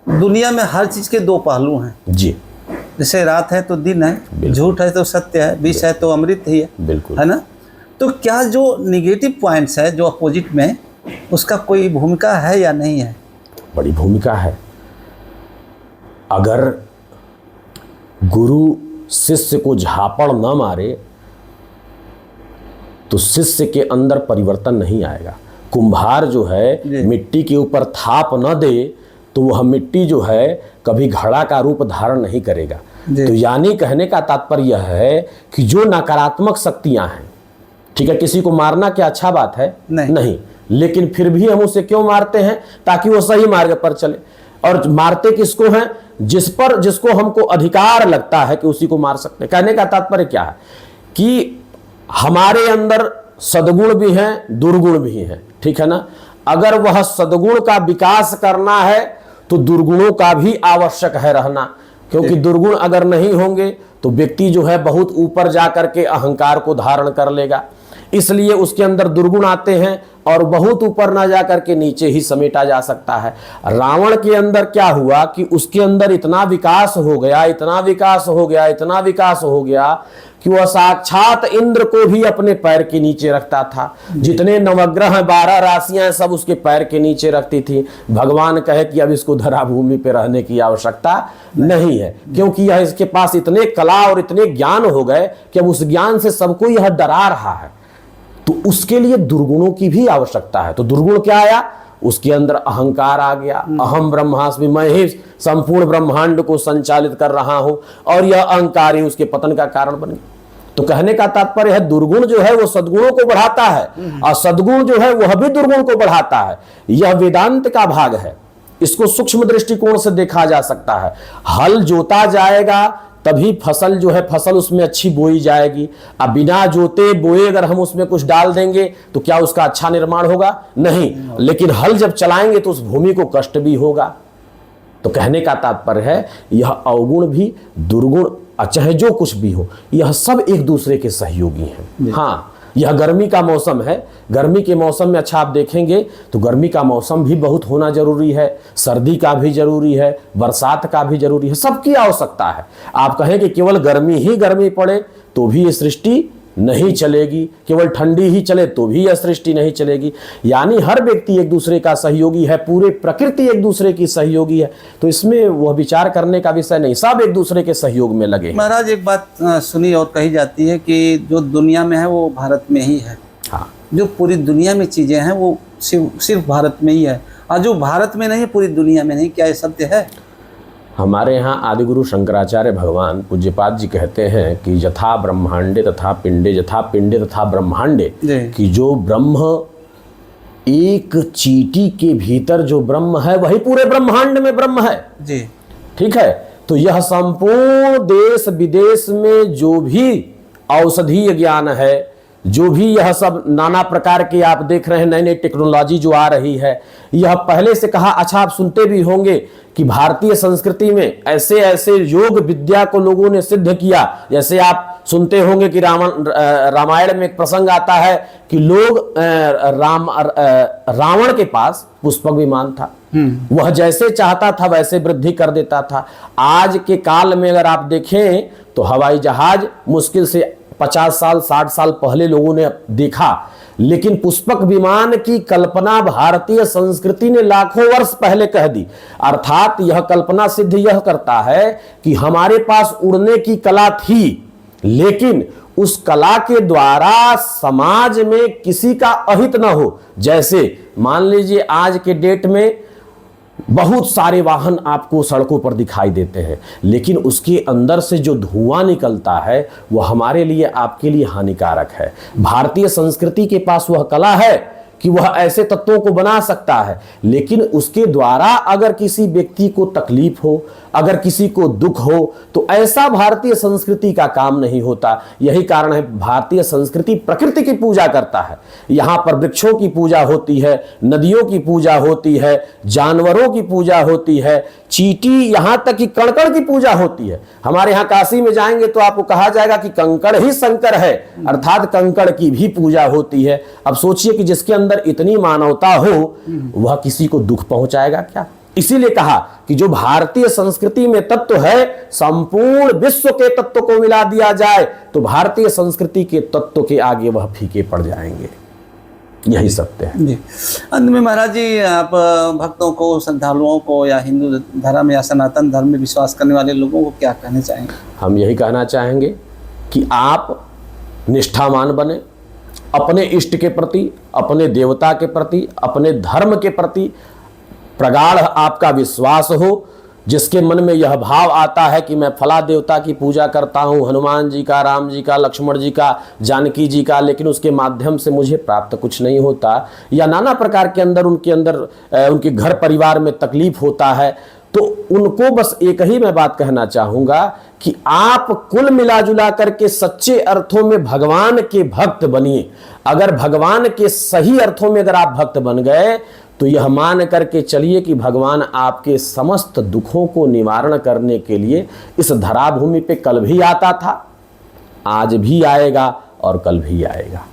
दुनिया में हर चीज के दो पहलू हैं जी। जैसे रात है तो दिन है, झूठ है तो सत्य है, विष है तो अमृत ही है, बिल्कुल, है ना। तो क्या जो निगेटिव पॉइंट्स है जो अपोजिट में, उसका कोई भूमिका है या नहीं है? बड़ी भूमिका है। अगर गुरु शिष्य को झापड़ न मारे तो शिष्य के अंदर परिवर्तन नहीं आएगा। कुम्हार जो है मिट्टी के ऊपर थाप न दे तो वह मिट्टी जो है कभी घड़ा का रूप धारण नहीं करेगा। तो यानी कहने का तात्पर्य यह है कि जो नकारात्मक शक्तियां हैं, ठीक है, किसी को मारना क्या अच्छा बात है? नहीं, लेकिन फिर भी हम उसे क्यों मारते हैं? ताकि वो सही मार्ग पर चले। और मारते किसको हैं? जिसको हमको अधिकार लगता है कि उसी को मार सकते हैं। कहने का तात्पर्य क्या है कि हमारे अंदर सद्गुण भी हैं, दुर्गुण भी हैं, ठीक है ना। अगर वह सद्गुण का विकास करना है तो दुर्गुणों का भी आवश्यक है रहना, क्योंकि दुर्गुण अगर नहीं होंगे तो व्यक्ति जो है बहुत ऊपर जाकर के अहंकार को धारण कर लेगा। इसलिए उसके अंदर दुर्गुण आते हैं और बहुत ऊपर ना जाकर के नीचे ही समेटा जा सकता है। रावण के अंदर क्या हुआ कि उसके अंदर इतना विकास हो गया, इतना विकास हो गया, इतना विकास हो गया कि वह साक्षात इंद्र को भी अपने पैर के नीचे रखता था। जितने नवग्रह 12 राशियां सब उसके पैर के नीचे रखती थी। भगवान कहे कि अब इसको धरा भूमि पे रहने की आवश्यकता नहीं है, क्योंकि यह इसके पास इतने कला और इतने ज्ञान हो गए कि अब उस ज्ञान से सबको यह डरा रहा है। तो उसके लिए दुर्गुणों की भी आवश्यकता है। तो दुर्गुण क्या आया? उसके अंदर अहंकार आ गया। अहम ब्रह्मास्मि, मैं ही संपूर्ण ब्रह्मांड को संचालित कर रहा हूं, और यह अहंकार ही उसके पतन का कारण बन गया। तो कहने का तात्पर्य है दुर्गुण जो है वो सद्गुणों को बढ़ाता है और सद्गुण जो है वह भी दुर्गुण को बढ़ाता है। यह वेदांत का भाग है। इसको सूक्ष्म दृष्टिकोण से देखा जा सकता है। हल जोता जाएगा तभी फसल जो है, फसल उसमें अच्छी बोई जाएगी। अब बिना जोते बोए अगर हम उसमें कुछ डाल देंगे तो क्या उसका अच्छा निर्माण होगा? नहीं। लेकिन हल जब चलाएंगे तो उस भूमि को कष्ट भी होगा। तो कहने का तात्पर्य है यह अवगुण भी, दुर्गुण, चाहे जो कुछ भी हो, यह सब एक दूसरे के सहयोगी हैं। हाँ, यह गर्मी का मौसम है। गर्मी के मौसम में अच्छा आप देखेंगे तो गर्मी का मौसम भी बहुत होना जरूरी है, सर्दी का भी जरूरी है, बरसात का भी जरूरी है, सबकी आवश्यकता है। आप कहें कि केवल गर्मी ही गर्मी पड़े तो भी ये सृष्टि नहीं चलेगी, केवल ठंडी ही चले तो भी यह सृष्टि नहीं चलेगी। यानी हर व्यक्ति एक दूसरे का सहयोगी है, पूरे प्रकृति एक दूसरे की सहयोगी है। तो इसमें वह विचार करने का विषय नहीं, सब एक दूसरे के सहयोग में लगे। महाराज एक बात सुनी और कही जाती है कि जो दुनिया में है वो भारत में ही है। हाँ, जो पूरी दुनिया में चीजें हैं वो सिर्फ भारत में ही है, और जो भारत में नहीं है पूरी दुनिया में नहीं। क्या ये सत्य है? हमारे यहाँ आदिगुरु शंकराचार्य भगवान पूज्यपाद जी कहते हैं कि यथा ब्रह्मांडे तथा पिंडे, यथा पिंडे तथा ब्रह्मांडे, कि जो ब्रह्म एक चींटी के भीतर जो ब्रह्म है वही पूरे ब्रह्मांड में ब्रह्म है जी। ठीक है। तो यह संपूर्ण देश विदेश में जो भी औषधीय ज्ञान है, जो भी यह सब नाना प्रकार के आप देख रहे हैं, नई नई टेक्नोलॉजी जो आ रही है, यह पहले से कहा। अच्छा, आप सुनते भी होंगे कि भारतीय संस्कृति में ऐसे ऐसे योग विद्या को लोगों ने सिद्ध किया। जैसे आप सुनते होंगे कि रामायण में एक प्रसंग आता है कि लोग रावण के पास पुष्पक विमान था, वह जैसे चाहता था वैसे वृद्धि कर देता था। आज के काल में अगर आप देखें तो हवाई जहाज मुश्किल से 50 साल 60 साल पहले लोगों ने देखा, लेकिन पुष्पक विमान की कल्पना भारतीय संस्कृति ने लाखों वर्ष पहले कह दी। अर्थात यह कल्पना सिद्ध यह करता है कि हमारे पास उड़ने की कला थी, लेकिन उस कला के द्वारा समाज में किसी का अहित न हो। जैसे मान लीजिए आज के डेट में बहुत सारे वाहन आपको सड़कों पर दिखाई देते हैं, लेकिन उसके अंदर से जो धुआं निकलता है वह हमारे लिए, आपके लिए हानिकारक है। भारतीय संस्कृति के पास वह कला है कि वह ऐसे तत्वों को बना सकता है, लेकिन उसके द्वारा अगर किसी व्यक्ति को तकलीफ हो, अगर किसी को दुख हो, तो ऐसा भारतीय संस्कृति का काम नहीं होता। यही कारण है भारतीय संस्कृति प्रकृति की पूजा करता है। यहाँ पर वृक्षों की पूजा होती है, नदियों की पूजा होती है, जानवरों की पूजा होती है, चींटी, यहाँ तक कि कंकड़ की पूजा होती है। हमारे यहाँ काशी में जाएंगे तो आपको कहा जाएगा कि कंकड़ ही शंकर है, अर्थात कंकड़ की भी पूजा होती है। अब सोचिए कि जिसके अंदर इतनी मानवता हो वह किसी को दुख पहुंचाएगा क्या? इसीलिए कहा कि जो भारतीय संस्कृति में तत्व है, संपूर्ण विश्व के तत्व को मिला दिया जाए तो भारतीय संस्कृति के तत्व के आगे वह फीके पड़ जाएंगे। यही सत्य है जी। अंत में महाराज जी, आप भक्तों को, श्रद्धालुओं को, या हिंदू धर्म या सनातन धर्म में विश्वास करने वाले लोगों को क्या कहना चाहेंगे? हम यही कहना चाहेंगे कि आप निष्ठावान बने, अपने इष्ट के प्रति, अपने देवता के प्रति, अपने धर्म के प्रति प्रगाढ़ आपका विश्वास हो। जिसके मन में यह भाव आता है कि मैं फला देवता की पूजा करता हूँ, हनुमान जी का, राम जी का, लक्ष्मण जी का, जानकी जी का, लेकिन उसके माध्यम से मुझे प्राप्त कुछ नहीं होता, या नाना प्रकार के उनके घर परिवार में तकलीफ होता है, तो उनको बस एक ही मैं बात कहना चाहूँगा कि आप कुल मिला जुला करके सच्चे अर्थों में भगवान के भक्त बनिए। अगर भगवान के सही अर्थों में अगर आप भक्त बन गए तो यह मान करके चलिए कि भगवान आपके समस्त दुखों को निवारण करने के लिए इस धराभूमि पे कल भी आता था, आज भी आएगा और कल भी आएगा।